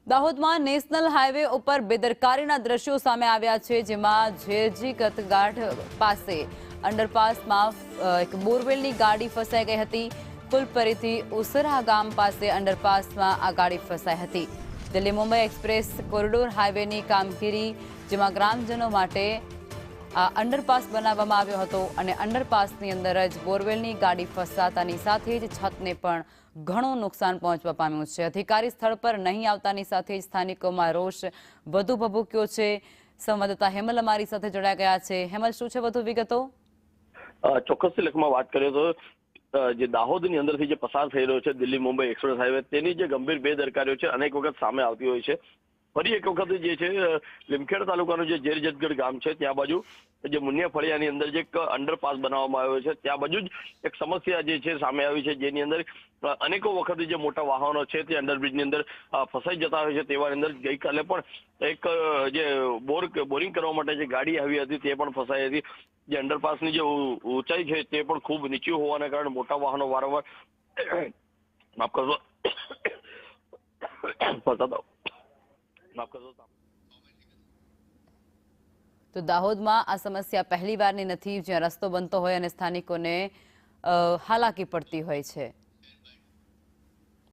દાહોદમાં national highway ઉપર બેદરકારીના દ્રશ્યો સામે આવ્યા છે, જેમાં ઝેરજી કતગાંઠ પાસે અંડરપાસમાં એક બોરવેલની ગાડી ફસાઈ ગઈ હતી। ફુલપરીથી ઉસરા ગામ પાસે અંડરપાસમાં આ ગાડી ફસાઈ હતી। દિલ્હી મુંબઈ એક્સપ્રેસ કોરિડોર હાઈવેની કામગીરી, જેમાં ગ્રામજનો માટે આ અંડરપાસ બનાવવામાં આવ્યો હતો અને અંડરપાસની અંદર જ બોરવેલની ગાડી ફસાતાની સાથે જ છતને પણ ઘણું નુકસાન પહોંચવા પામ્યું છે। અધિકારી સ્થળ પર નહીં આવતાની સાથે જ સ્થાનિકોમાં રોષ વધુ ભભૂક્યો છે। સંવાદદાતા હેમલ અમારી સાથે જોડાઈ ગયા છે। હેમલ, શું છે વધુ વિગતો? ચોક્કસથી લેખમાં વાત કરીએ તો જે દાહોદની અંદરથી જે પસાર થઈ રહ્યો છે દિલ્હી મુંબઈ એક્સપ્રેસ હાઈવે, તેની જે ગંભીર બેદરકારીઓ છે અનેક વખત સામે આવતી હોય છે। ફરી એક વખત જે છે લીમખેડ તાલુકાનું જે ઝેરજતગઢ ગામ છે ત્યાં બાજુ જે મુનિયા ફળિયાની અંદર જે એક અંડરપાસ બનાવવામાં આવ્યો છે ત્યાં બાજુ જ એક સમસ્યા જે છે સામે આવી છે, જેની અંદર અનેકો વખત જે મોટા વાહનો છે તે અંડરબ્રિજની અંદર ફસાઈ જતા હોય છે। તેવાની અંદર ગઈકાલે પણ એક જે બોરિંગ કરવા માટે જે ગાડી આવી હતી તે પણ ફસાઈ હતી। જે અંડરપાસની જે ઊંચાઈ છે તે પણ ખૂબ નીચી હોવાને કારણે મોટા વાહનો વારંવાર માફ કરશો ફસાતા। તો દાહોદમાં આ સમસ્યા પહેલી વારની નથી, જ્યાં રસ્તો બનતો હોય અને સ્થાનિકોને હાલાકી પડતી હોય છે।